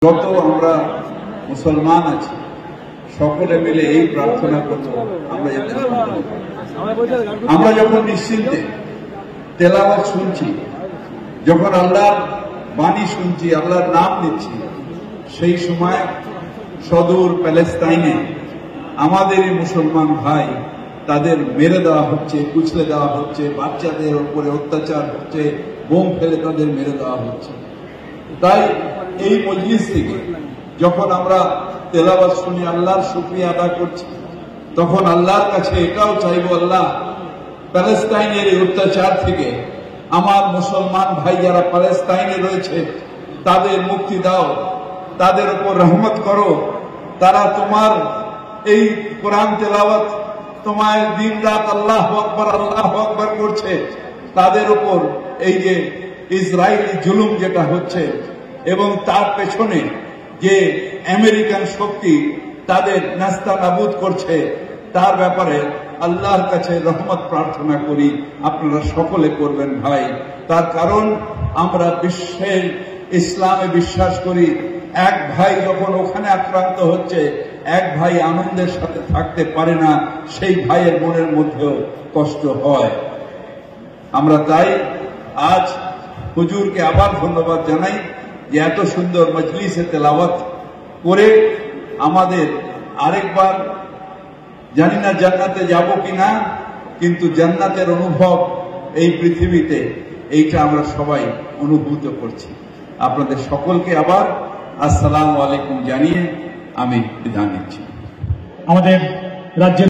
যত আমরা মুসলমান আছি সকলে মিলে এই প্রার্থনা করব আমরা যখন নিশ্চিন্তে তেলাওয়াত শুনছি, যখন আল্লাহর বাণী শুনছি, আল্লাহর নাম নিচ্ছি, সেই সময় সদূর প্যালেস্তাইনে আমাদেরই মুসলমান ভাই তাদের মেরে দেওয়া হচ্ছে, কুচলে দেওয়া হচ্ছে, বাচ্চাদের উপরে অত্যাচার হচ্ছে, বোম ফেলে তাদের মেরে দেওয়া হচ্ছে। তাই এই মজলিস থেকে যখন আমরা তেলাওয়াত শুনি, আল্লাহর শুকরিয়া আদা করছি, তখন আল্লাহর কাছে এটাও চাইব, আল্লাহ প্যালেস্তাইনের এই অত্যাচার থেকে আমার মুসলমান ভাই যারা প্যালেস্তাইনে রয়েছে তাদের মুক্তি দাও, তাদের উপর রহমত করো। তারা তোমার এই কোরআন তেলাওয়াত তোমার দিন রাত আল্লাহু আকবার করছে, তাদের উপর এই যে ইসরায়েলি জুলুম যেটা হচ্ছে এবং তার পেছনে যে আমেরিকান শক্তি তাদের নাস্তানাবুদ করছে, তার ব্যাপারে আল্লাহর কাছে রহমত প্রার্থনা করি। আপনারা সকলে করবেন ভাই, তার কারণ আমরা বিশ্বের ইসলামে বিশ্বাস করি। এক ভাই যখন ওখানে আক্রান্ত হচ্ছে, এক ভাই আনন্দের সাথে থাকতে পারে না, সেই ভাইয়ের মনের মধ্যেও কষ্ট হয়। আমরা তাই আজ হুজুরকে আবার ধন্যবাদ জানাই যে এত সুন্দর মজলিসে তেলাওয়াত করে আমাদের আরেকবার, জানি না জান্নাতে যাব কিনা, কিন্তু জান্নাতের অনুভব এই পৃথিবীতে এইটা আমরা সবাই অনুভূত করছি। আপনাদের সকলকে আবার আসসালামু আলাইকুম জানিয়ে আমি বিদায় নিচ্ছি। আমাদের রাজ্যের